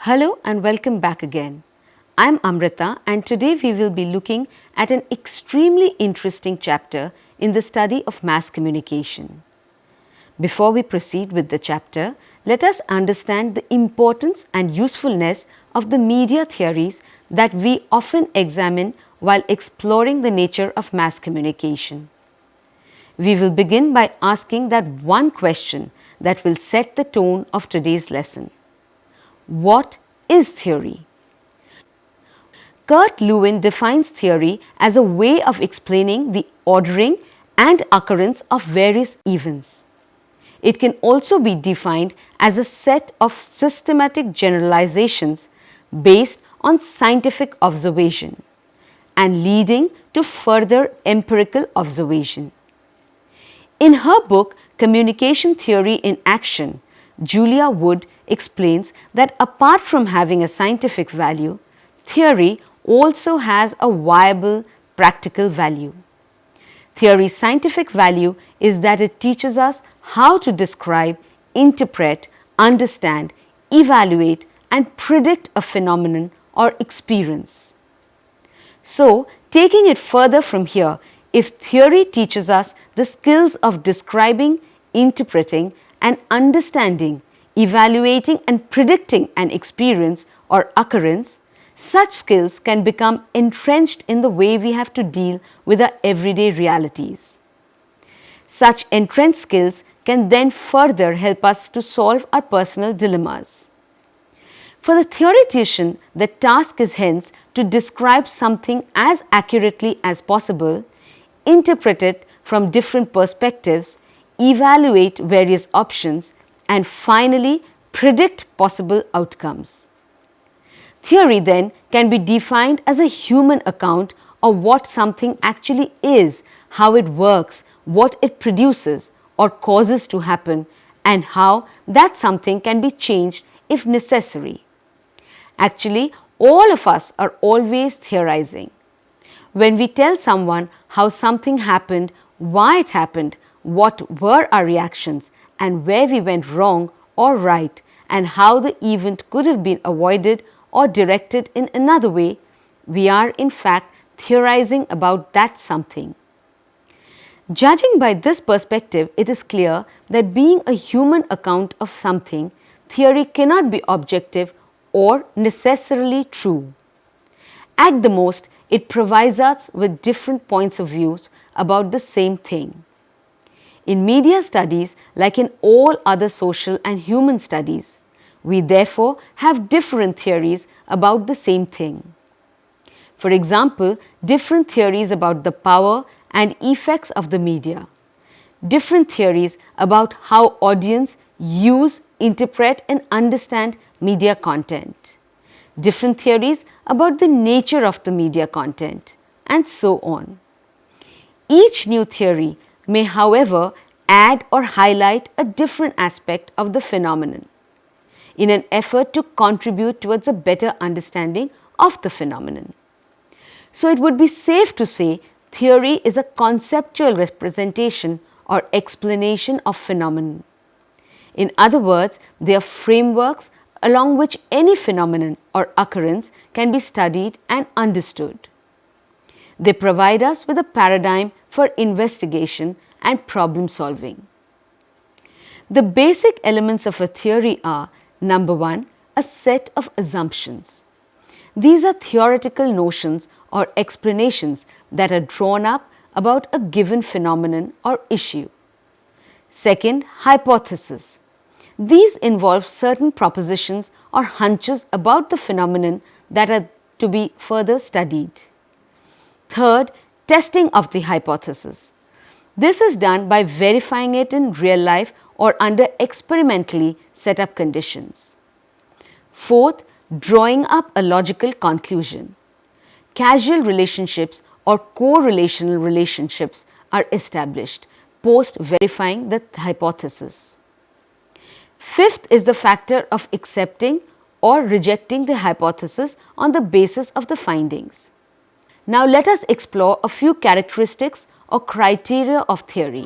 Hello and welcome back again. I'm Amrita and today we will be looking at an extremely interesting chapter in the study of mass communication. Before we proceed with the chapter, let us understand the importance and usefulness of the media theories that we often examine while exploring the nature of mass communication. We will begin by asking that one question that will set the tone of today's lesson. What is theory? Kurt Lewin defines theory as a way of explaining the ordering and occurrence of various events. It can also be defined as a set of systematic generalizations based on scientific observation and leading to further empirical observation. In her book, Communication Theory in Action, Julia Wood explains that apart from having a scientific value, theory also has a viable practical value. Theory's scientific value is that it teaches us how to describe, interpret, understand, evaluate, and predict a phenomenon or experience. So, taking it further from here, if theory teaches us the skills of describing, interpreting, and understanding, evaluating and predicting an experience or occurrence, such skills can become entrenched in the way we have to deal with our everyday realities. Such entrenched skills can then further help us to solve our personal dilemmas. For the theoretician, the task is hence to describe something as accurately as possible, interpret it from different perspectives, evaluate various options, and finally predict possible outcomes. Theory then can be defined as a human account of what something actually is, how it works, what it produces or causes to happen, and how that something can be changed if necessary. Actually, all of us are always theorizing. When we tell someone how something happened, why it happened, what were our reactions, and where we went wrong or right, and how the event could have been avoided or directed in another way, we are in fact theorizing about that something. Judging by this perspective, it is clear that being a human account of something, theory cannot be objective or necessarily true. At the most, it provides us with different points of view about the same thing. In media studies, like in all other social and human studies, we therefore have different theories about the same thing. For example, different theories about the power and effects of the media, different theories about how audience use, interpret and understand media content, different theories about the nature of the media content, and so on. Each new theory may, however, add or highlight a different aspect of the phenomenon in an effort to contribute towards a better understanding of the phenomenon. So, it would be safe to say theory is a conceptual representation or explanation of phenomenon. In other words, they are frameworks along which any phenomenon or occurrence can be studied and understood. They provide us with a paradigm for investigation and problem solving. The basic elements of a theory are: number one, a set of assumptions. These are theoretical notions or explanations that are drawn up about a given phenomenon or issue. Second, hypothesis. These involve certain propositions or hunches about the phenomenon that are to be further studied. Third, testing of the hypothesis. This is done by verifying it in real life or under experimentally set up conditions. Fourth, drawing up a logical conclusion. Causal relationships or correlational relationships are established post verifying the hypothesis. Fifth is the factor of accepting or rejecting the hypothesis on the basis of the findings. Now let us explore a few characteristics or criteria of theory.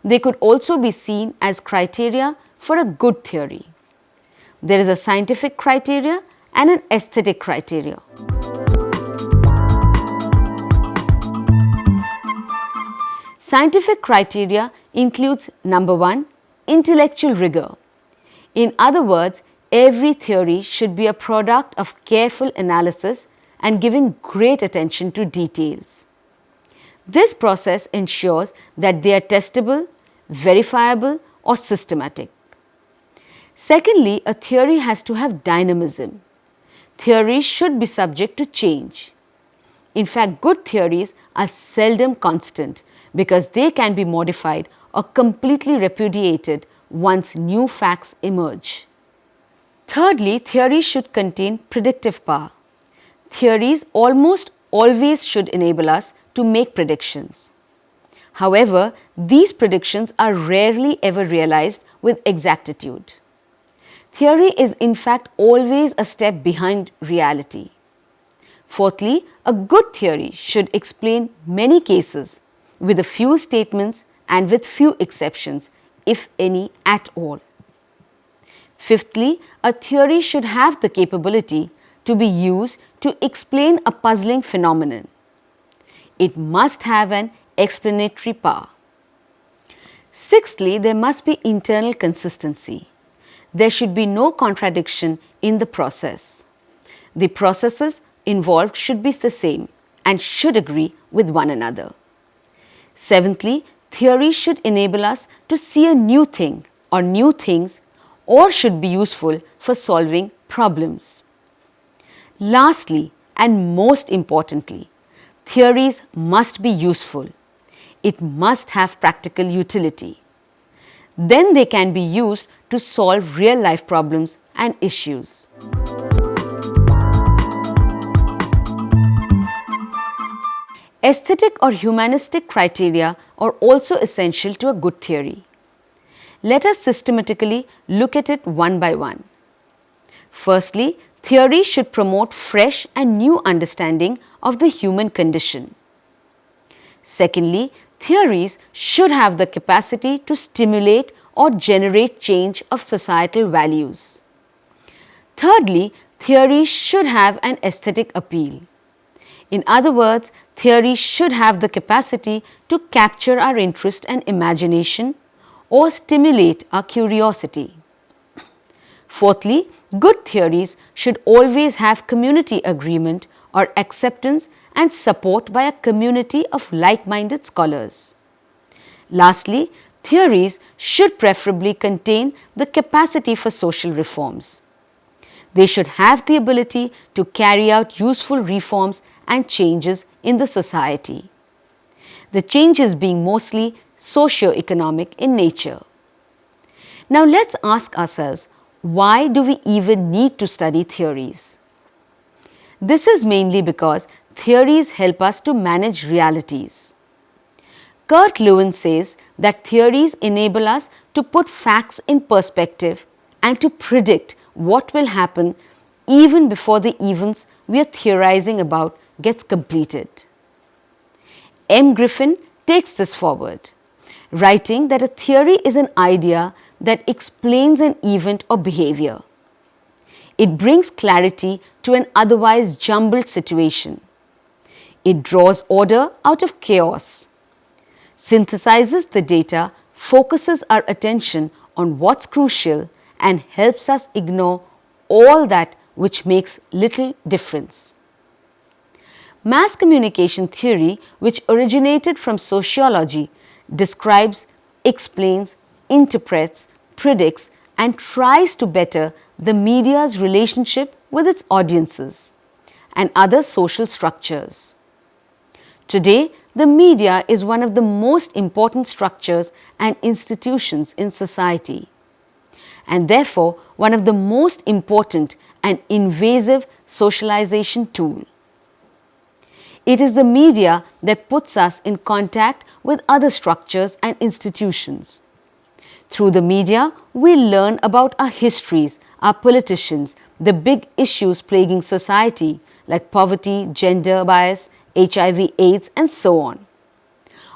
They could also be seen as criteria for a good theory. There is a scientific criteria and an aesthetic criteria. Scientific criteria includes number 1, intellectual rigor. In other words, every theory should be a product of careful analysis and giving great attention to details. This process ensures that they are testable, verifiable or systematic. Secondly, a theory has to have dynamism. Theories should be subject to change. In fact, good theories are seldom constant because they can be modified or completely repudiated once new facts emerge. Thirdly, theories should contain predictive power. Theories almost always should enable us to make predictions. However, these predictions are rarely ever realized with exactitude. Theory is in fact always a step behind reality. Fourthly, a good theory should explain many cases with a few statements and with few exceptions, if any at all. Fifthly, a theory should have the capability to be used to explain a puzzling phenomenon. It must have an explanatory power. Sixthly, there must be internal consistency. There should be no contradiction in the process. The processes involved should be the same and should agree with one another. Seventhly, theory should enable us to see a new thing or new things or should be useful for solving problems. Lastly, and most importantly, theories must be useful. It must have practical utility. Then they can be used to solve real life problems and issues. Aesthetic or humanistic criteria are also essential to a good theory. Let us systematically look at it one by one. Firstly, theory should promote fresh and new understanding of the human condition. Secondly, theories should have the capacity to stimulate or generate change of societal values. Thirdly, theories should have an aesthetic appeal. In other words, theories should have the capacity to capture our interest and imagination or stimulate our curiosity. Fourthly, good theories should always have community agreement or acceptance and support by a community of like-minded scholars. Lastly, theories should preferably contain the capacity for social reforms. They should have the ability to carry out useful reforms and changes in the society. The changes being mostly socio-economic in nature. Now let's ask ourselves, why do we even need to study theories? This is mainly because theories help us to manage realities. Kurt Lewin says that theories enable us to put facts in perspective and to predict what will happen even before the events we are theorizing about gets completed. M. Griffin takes this forward, writing that a theory is an idea that explains an event or behavior. It brings clarity to an otherwise jumbled situation. It draws order out of chaos, synthesizes the data, focuses our attention on what's crucial, and helps us ignore all that which makes little difference. Mass communication theory, which originated from sociology, describes, explains, interprets, predicts, and tries to better the media's relationship with its audiences and other social structures. Today, the media is one of the most important structures and institutions in society, and therefore one of the most important and invasive socialization tool. It is the media that puts us in contact with other structures and institutions. Through the media, we learn about our histories, our politicians, the big issues plaguing society like poverty, gender bias, HIV/AIDS, and so on.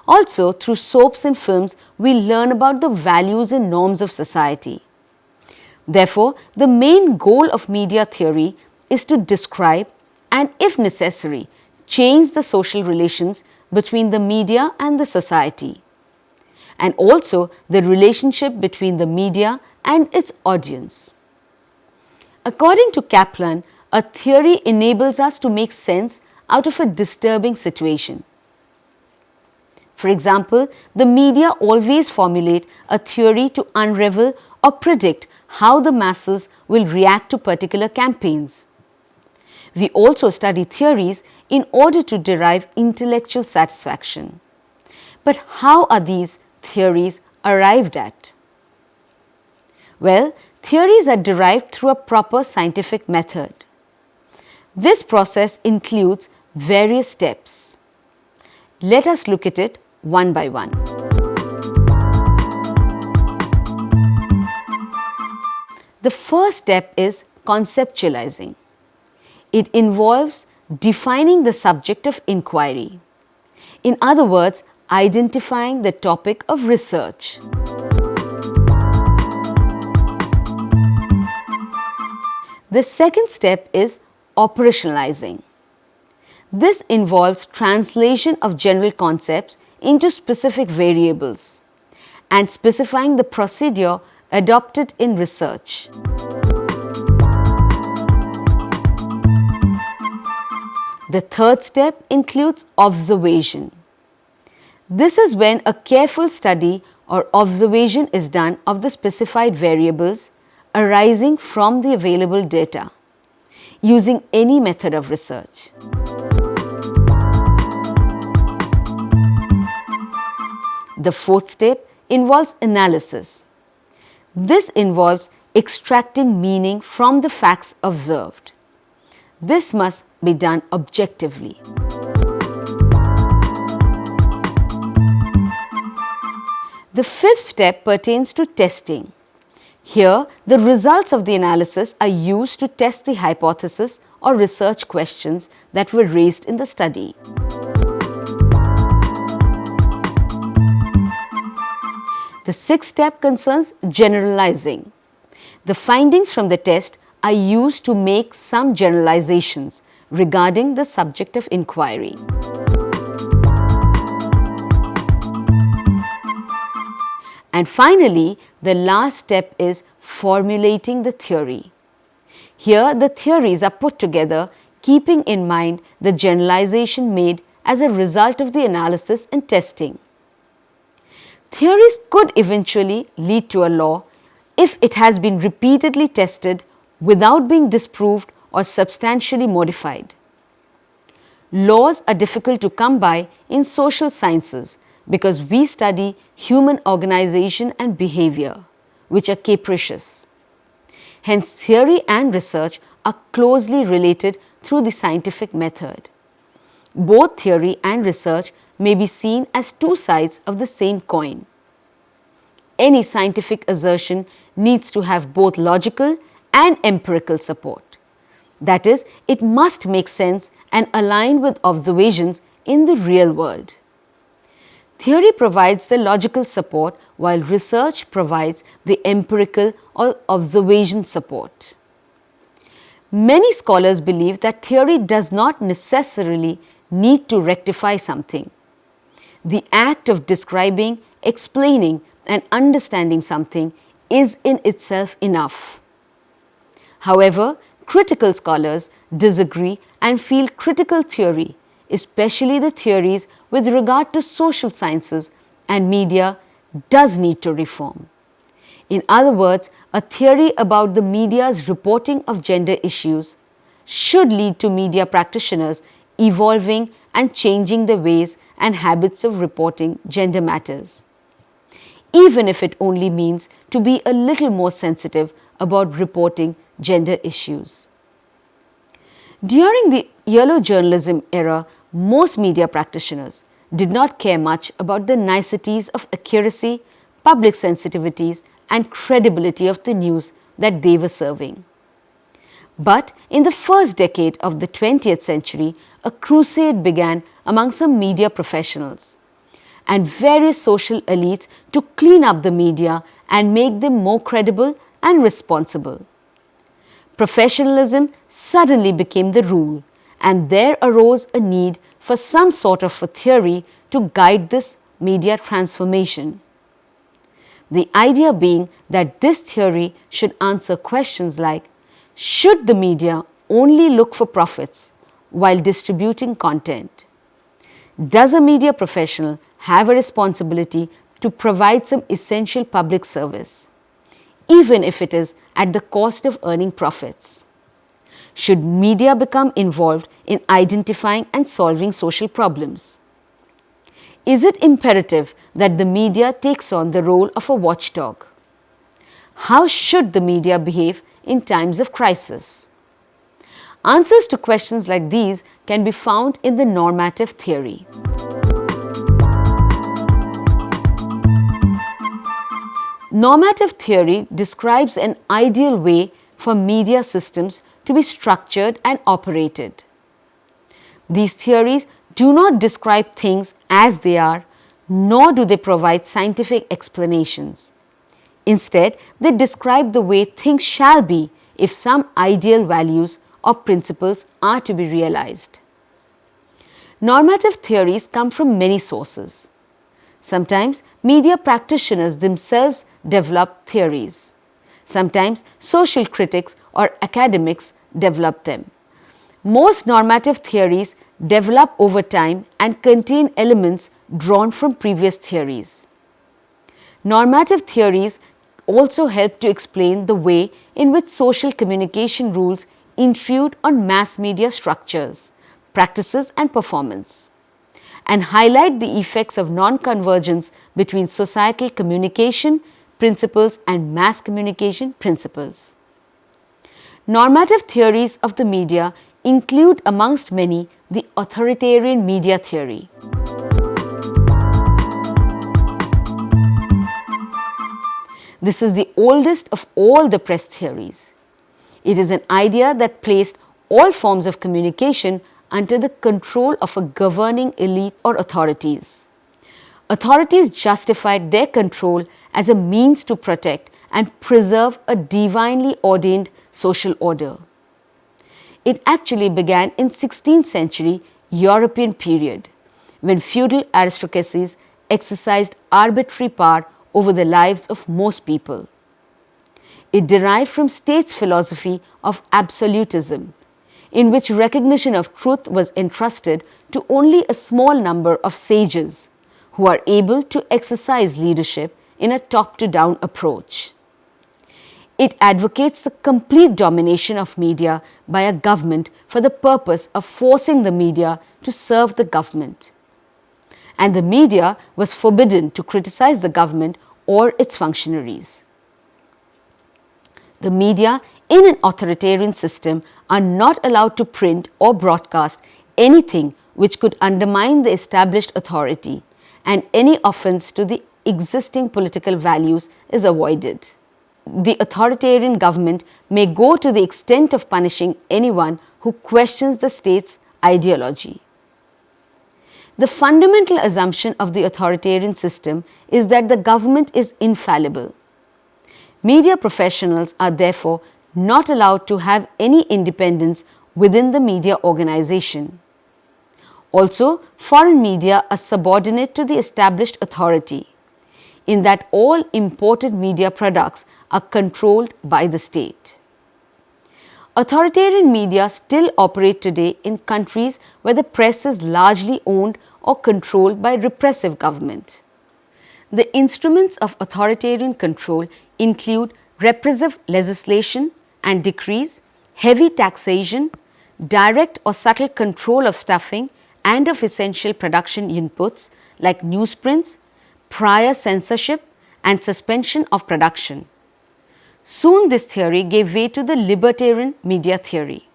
Also, through soaps and films, we learn about the values and norms of society. Therefore, the main goal of media theory is to describe and, if necessary, change the social relations between the media and the society, and also the relationship between the media and its audience. According to Kaplan, a theory enables us to make sense out of a disturbing situation. For example, the media always formulate a theory to unravel or predict how the masses will react to particular campaigns. We also study theories in order to derive intellectual satisfaction. But how are these theories arrived at? Well, theories are derived through a proper scientific method. This process includes various steps. Let us look at it one by one. The first step is conceptualizing. It involves defining the subject of inquiry. In other words, identifying the topic of research. The second step is operationalizing. This involves translation of general concepts into specific variables and specifying the procedure adopted in research. The third step includes observation. This is when a careful study or observation is done of the specified variables arising from the available data using any method of research. The fourth step involves analysis. This involves extracting meaning from the facts observed. This must be done objectively. The fifth step pertains to testing. Here, the results of the analysis are used to test the hypothesis or research questions that were raised in the study. The sixth step concerns generalizing. The findings from the test are used to make some generalizations regarding the subject of inquiry. And finally, the last step is formulating the theory. Here, the theories are put together keeping in mind the generalization made as a result of the analysis and testing. Theories could eventually lead to a law if it has been repeatedly tested without being disproved or substantially modified. Laws are difficult to come by in social sciences because we study human organization and behavior, which are capricious. Hence, theory and research are closely related through the scientific method. Both theory and research may be seen as two sides of the same coin. Any scientific assertion needs to have both logical and empirical support. That is, it must make sense and align with observations in the real world. Theory provides the logical support while research provides the empirical or observation support. Many scholars believe that theory does not necessarily need to rectify something. The act of describing, explaining, and understanding something is in itself enough. However, critical scholars disagree and feel critical theory, especially the theories with regard to social sciences and media, does need to reform. In other words, a theory about the media's reporting of gender issues should lead to media practitioners evolving and changing the ways and habits of reporting gender matters, even if it only means to be a little more sensitive about reporting gender issues. During the yellow journalism era, most media practitioners did not care much about the niceties of accuracy, public sensitivities, and credibility of the news that they were serving. But in the first decade of the 20th century, a crusade began among some media professionals. and various social elites to clean up the media and make them more credible and responsible. Professionalism suddenly became the rule, and there arose a need for some sort of a theory to guide this media transformation. The idea being that this theory should answer questions like, should the media only look for profits while distributing content? Does a media professional have a responsibility to provide some essential public service, even if it is at the cost of earning profits? Should media become involved in identifying and solving social problems? Is it imperative that the media takes on the role of a watchdog? How should the media behave in times of crisis? Answers to questions like these can be found in the normative theory. Normative theory describes an ideal way for media systems to be structured and operated. These theories do not describe things as they are, nor do they provide scientific explanations. Instead, they describe the way things shall be if some ideal values or principles are to be realized. Normative theories come from many sources. Sometimes media practitioners themselves develop theories. Sometimes social critics or academics develop them. Most normative theories develop over time and contain elements drawn from previous theories. Normative theories also help to explain the way in which social communication rules intrude on mass media structures, practices and performance, and highlight the effects of non-convergence between societal communication principles and mass communication principles. Normative theories of the media include, amongst many, the authoritarian media theory. This is the oldest of all the press theories. It is an idea that placed all forms of communication under the control of a governing elite or authorities. Authorities justified their control as a means to protect and preserve a divinely ordained social order. It actually began in 16th century European period, when feudal aristocracies exercised arbitrary power over the lives of most people. It derived from states' philosophy of absolutism, in which recognition of truth was entrusted to only a small number of sages who are able to exercise leadership in a top-to-down approach. It advocates the complete domination of media by a government for the purpose of forcing the media to serve the government. And the media was forbidden to criticize the government or its functionaries. The media in an authoritarian system are not allowed to print or broadcast anything which could undermine the established authority, and any offense to the existing political values is avoided. The authoritarian government may go to the extent of punishing anyone who questions the state's ideology. The fundamental assumption of the authoritarian system is that the government is infallible. Media professionals are therefore not allowed to have any independence within the media organization. Also, foreign media are subordinate to the established authority, in that all imported media products are controlled by the state. Authoritarian media still operate today in countries where the press is largely owned or controlled by repressive government. The instruments of authoritarian control include repressive legislation and decrees, heavy taxation, direct or subtle control of staffing and of essential production inputs like newsprints, prior censorship and suspension of production. Soon this theory gave way to the libertarian media theory,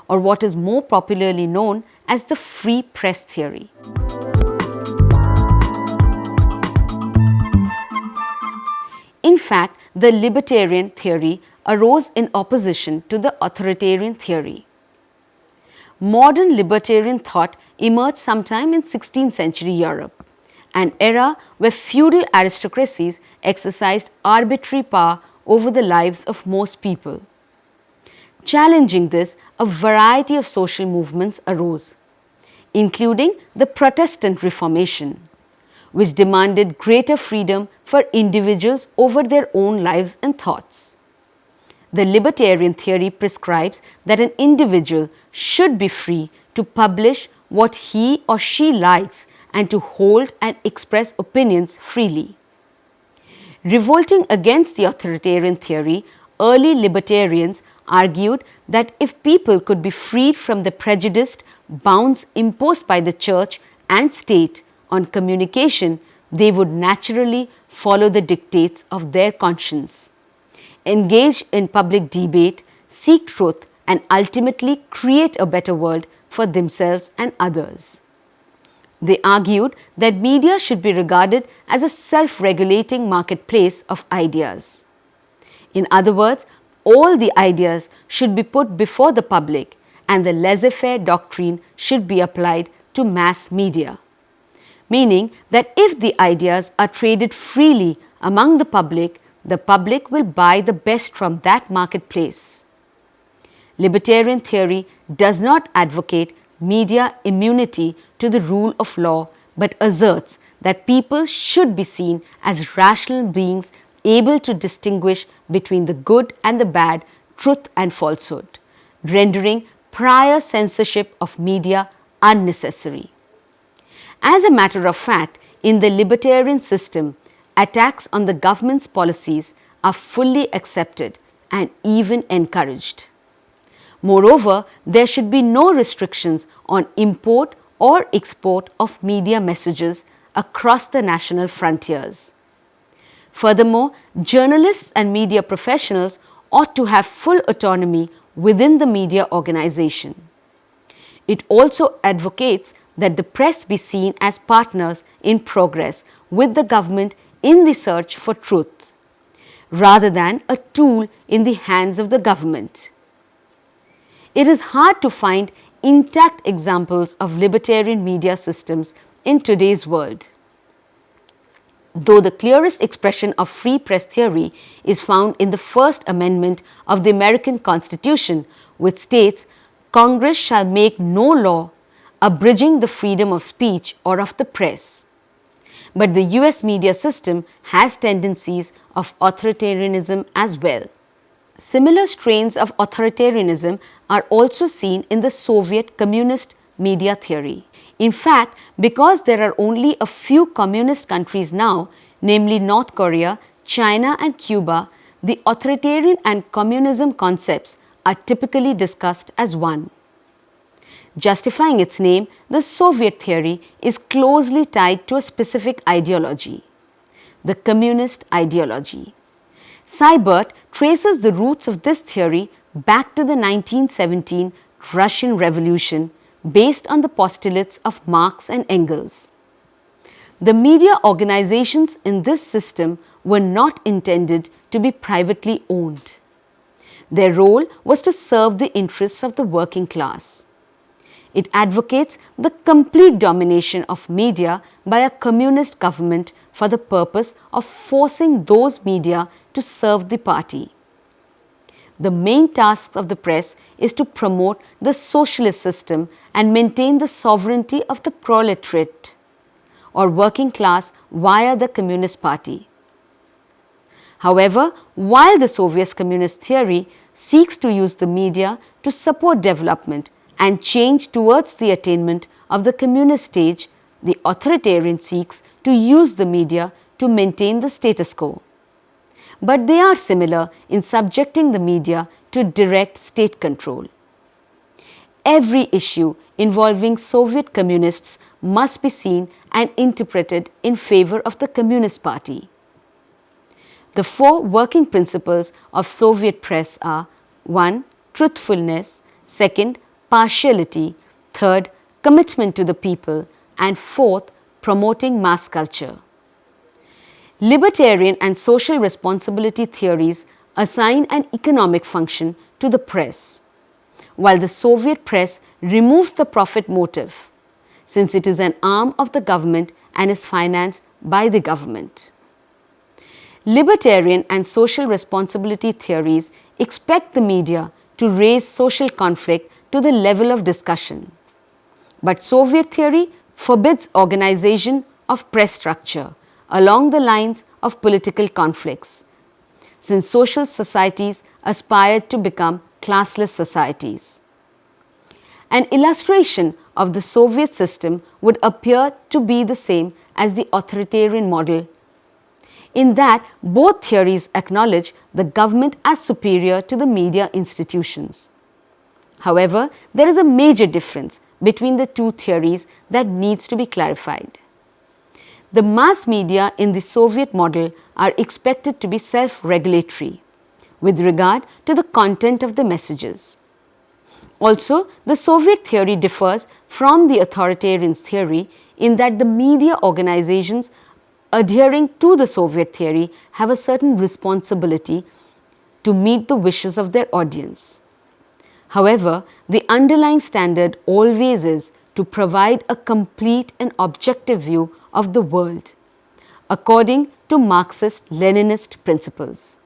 or what is more popularly known as the free press theory. In fact, the libertarian theory arose in opposition to the authoritarian theory. Modern libertarian thought emerged sometime in 16th century Europe an era where feudal aristocracies exercised arbitrary power over the lives of most people. Challenging this, a variety of social movements arose, including the Protestant Reformation, which demanded greater freedom for individuals over their own lives and thoughts. The libertarian theory prescribes that an individual should be free to publish what he or she likes and to hold and express opinions freely. Revolting against the authoritarian theory, early libertarians argued that if people could be freed from the prejudiced bounds imposed by the church and state on communication, they would naturally follow the dictates of their conscience, engage in public debate, seek truth, and ultimately create a better world for themselves and others. They argued that media should be regarded as a self-regulating marketplace of ideas. In other words, all the ideas should be put before the public and the laissez-faire doctrine should be applied to mass media, meaning that if the ideas are traded freely among the public will buy the best from that marketplace. Libertarian theory does not advocate media immunity to the rule of law, but asserts that people should be seen as rational beings able to distinguish between the good and the bad, truth and falsehood, rendering prior censorship of media unnecessary. As a matter of fact, in the libertarian system, attacks on the government's policies are fully accepted and even encouraged. Moreover, there should be no restrictions on import or export of media messages across the national frontiers. Furthermore, journalists and media professionals ought to have full autonomy within the media organization. It also advocates that the press be seen as partners in progress with the government in the search for truth, rather than a tool in the hands of the government. It is hard to find intact examples of libertarian media systems in today's world. Though the clearest expression of free press theory is found in the First Amendment of the American Constitution, which states, "Congress shall make no law abridging the freedom of speech or of the press." But the US media system has tendencies of authoritarianism as well. Similar strains of authoritarianism are also seen in the Soviet communist media theory. In fact, because there are only a few communist countries now, namely North Korea, China and Cuba, the authoritarian and communism concepts are typically discussed as one. Justifying its name, the Soviet theory is closely tied to a specific ideology, the communist ideology. Seibert traces the roots of this theory back to the 1917 Russian Revolution based on the postulates of Marx and Engels. The media organizations in this system were not intended to be privately owned. Their role was to serve the interests of the working class. It advocates the complete domination of media by a communist government for the purpose of forcing those media to serve the party. The main task of the press is to promote the socialist system and maintain the sovereignty of the proletariat or working class via the Communist Party. However, while the Soviet communist theory seeks to use the media to support development and change towards the attainment of the communist stage, the authoritarian seeks to use the media to maintain the status quo. But they are similar in subjecting the media to direct state control. Every issue involving Soviet communists must be seen and interpreted in favor of the Communist Party. The four working principles of Soviet press are: 1. Truthfulness, 2. Partiality, 3. Commitment to the people, and 4th, promoting mass culture. Libertarian and social responsibility theories assign an economic function to the press, while the Soviet press removes the profit motive, since it is an arm of the government and is financed by the government. Libertarian and social responsibility theories expect the media to raise social conflict to the level of discussion. But Soviet theory forbids organization of press structure along the lines of political conflicts, since social societies aspired to become classless societies. An illustration of the Soviet system would appear to be the same as the authoritarian model, in that both theories acknowledge the government as superior to the media institutions. However, there is a major difference between the two theories that needs to be clarified. The mass media in the Soviet model are expected to be self-regulatory with regard to the content of the messages. Also, the Soviet theory differs from the authoritarian theory in that the media organizations adhering to the Soviet theory have a certain responsibility to meet the wishes of their audience. However, the underlying standard always is to provide a complete and objective view of the world, according to Marxist-Leninist principles.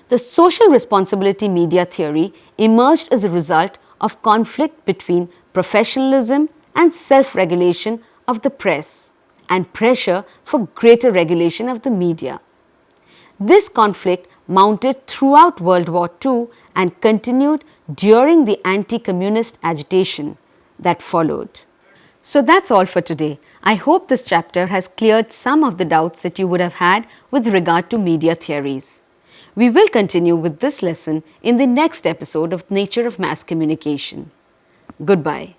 The social responsibility media theory emerged as a result of conflict between professionalism and self-regulation of the press and pressure for greater regulation of the media. This conflict mounted throughout World War II and continued during the anti-communist agitation that followed. So that's all for today. I hope this chapter has cleared some of the doubts that you would have had with regard to media theories. We will continue with this lesson in the next episode of Nature of Mass Communication. Goodbye.